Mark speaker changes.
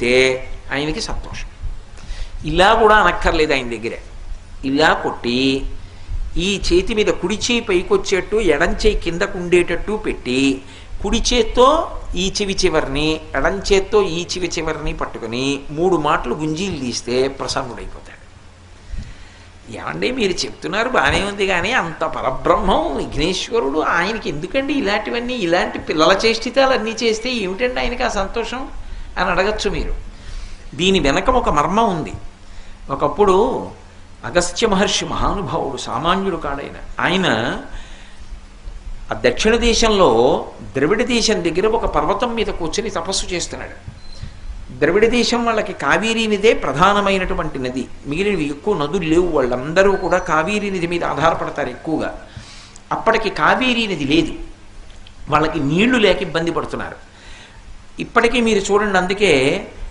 Speaker 1: కొడితే ఆయనకి సంతోషం. ఇలా కూడా అనక్కర్లేదు ఆయన దగ్గర. ఇలా కొట్టి ఈ చేతి మీద కుడి చేయి పైకొచ్చేట్టు ఎడం చేయి కిందకు ఉండేటట్టు పెట్టి కుడి చేత్తో ఈ చెవి చివరిని ఎడం చేత్తో ఈ చెవి చివరిని పట్టుకుని 3 మాటలు గుంజీలు తీస్తే ప్రసన్నుడైపోతాడు. ఏమండి మీరు చెప్తున్నారు బాగానే ఉంది, కానీ అంత పరబ్రహ్మం విఘ్నేశ్వరుడు ఆయనకి ఎందుకండి ఇలాంటివన్నీ, ఇలాంటి పిల్లల చేష్టితాలు అన్నీ చేస్తే ఏమిటండి ఆయనకి ఆ సంతోషం అని అడగచ్చు మీరు. దీని వెనక ఒక మర్మం ఉంది. ఒకప్పుడు అగస్త్య మహర్షి మహానుభావుడు, సామాన్యుడు కాడైన ఆయన ఆ దక్షిణ దేశంలో ద్రవిడ దేశం దగ్గర ఒక పర్వతం మీద కూర్చొని తపస్సు చేస్తున్నాడు. ద్రవిడ దేశం వాళ్ళకి కావేరీ నదే ప్రధానమైనటువంటి నది, మిగిలినవి ఎక్కువ నదులు లేవు. వాళ్ళందరూ కూడా కావేరీ నది మీద ఆధారపడతారు ఎక్కువగా. అప్పటికి కావేరీ నది లేదు, వాళ్ళకి నీళ్లు లేక ఇబ్బంది పడుతున్నారు. ఇప్పటికీ మీరు చూడండి, అందుకే